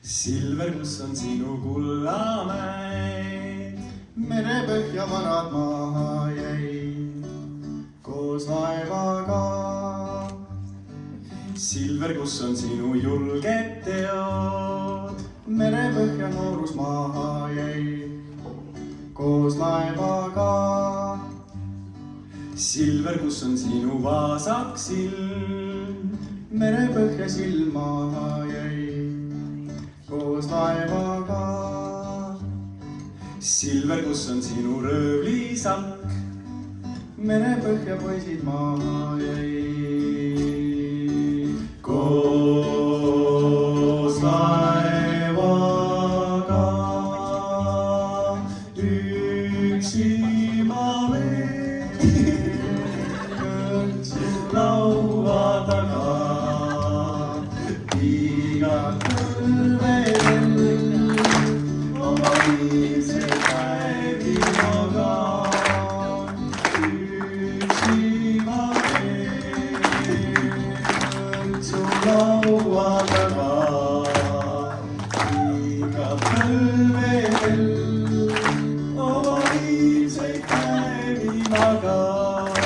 Silver, kus on sinu kullamäed? Merepõhja varad maha jäid koos laevaga. Silver, kus on sinu julged teod? Merepõhja noorus maha jäid koos laevaga. Silver, kus on sinu vasak silm? Merepõhja silm maha jäid koos laevaga. Silver, kus on sinu röövlisak? Merepõhja poisid maha jäid koos laevaga. Üksi ma veel kõrtsu laua taga. Iga kõlvel oma viimseid päevi magan. Üksi ma veel kõrtsu laua taga. Iga kõlvel oma viimseid päevi magan.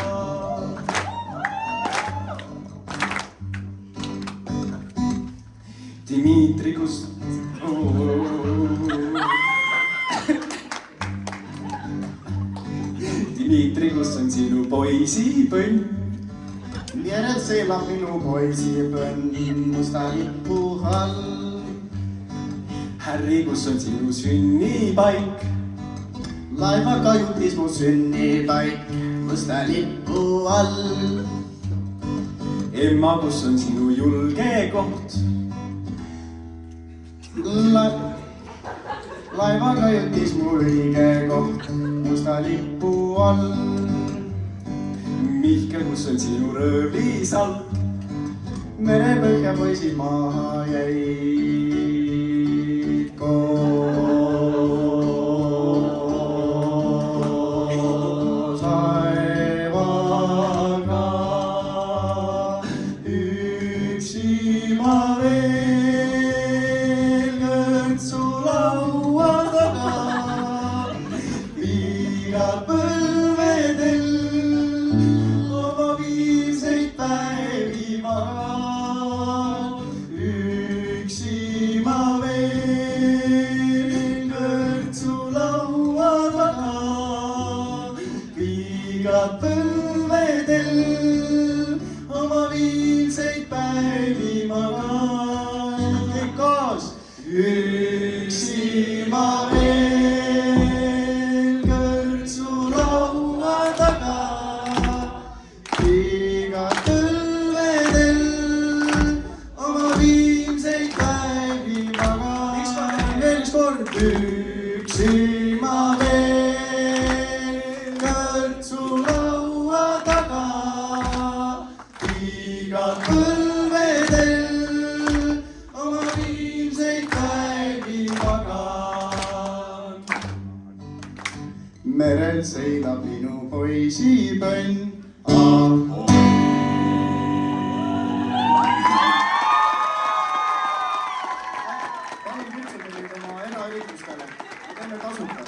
Dimitri, kus... Dimitri, kus on sinu poisipõnn? Järel seelab minu poisipõnn musta lipu all. Harry, kus on sinu sünnipaik? Laeva kajutis mu sünnipaik musta lipu all. Emma, kus on sinu julge koht? Laeva kajutis mu õige koht musta lipu all. Mihkel, kus on sinu röövlisalk? Merepõhja poisid maha jäid koos laevaga. Üksi ma veel kõrtsu laua taga. Iga põlvedel oma viimseid päevi magan. Üksi ma veel kõrtsu laua taga. Iga põlvedel oma viimseid päevi magan. Kõik koos! Üksi ma veel kõrtsu laua taga. Iga põlvedel oma viimseid päevi magan. Veel üks kord! Üksi ma veel kõrtsu laua taga. Iga põlvedel oma viimseid päevi magan. Merel seilab minu poisipõnn. Palun kutsuge mind oma eraüritustele, teeme tasuta.